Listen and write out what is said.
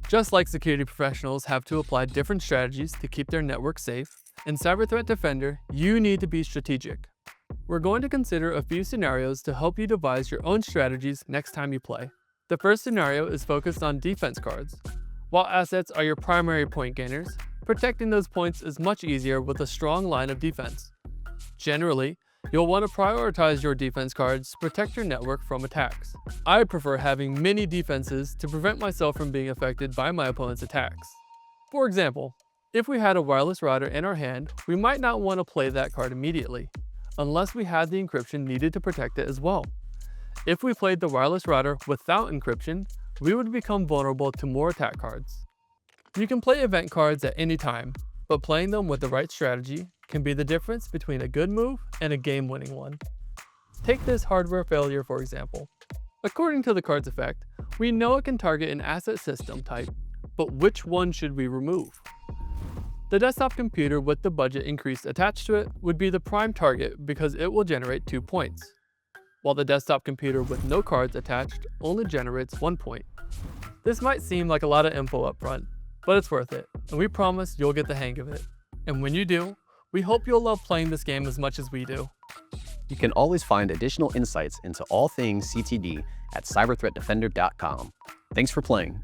Just like security professionals have to apply different strategies to keep their network safe, in Cyber Threat Defender, you need to be strategic. We're going to consider a few scenarios to help you devise your own strategies next time you play. The first scenario is focused on defense cards. While assets are your primary point gainers, protecting those points is much easier with a strong line of defense. Generally, you'll want to prioritize your defense cards to protect your network from attacks. I prefer having many defenses to prevent myself from being affected by my opponent's attacks. For example, if we had a wireless router in our hand, we might not want to play that card immediately, unless we had the encryption needed to protect it as well. If we played the wireless router without encryption, we would become vulnerable to more attack cards. You can play event cards at any time, but playing them with the right strategy can be the difference between a good move and a game-winning one. Take this hardware failure for example. According to the card's effect, we know it can target an asset system type, but which one should we remove? The desktop computer with the budget increase attached to it would be the prime target because it will generate 2 points, while the desktop computer with no cards attached only generates 1 point. This might seem like a lot of info up front, but it's worth it, and we promise you'll get the hang of it. And when you do, we hope you'll love playing this game as much as we do. You can always find additional insights into all things CTD at cyberthreatdefender.com. Thanks for playing.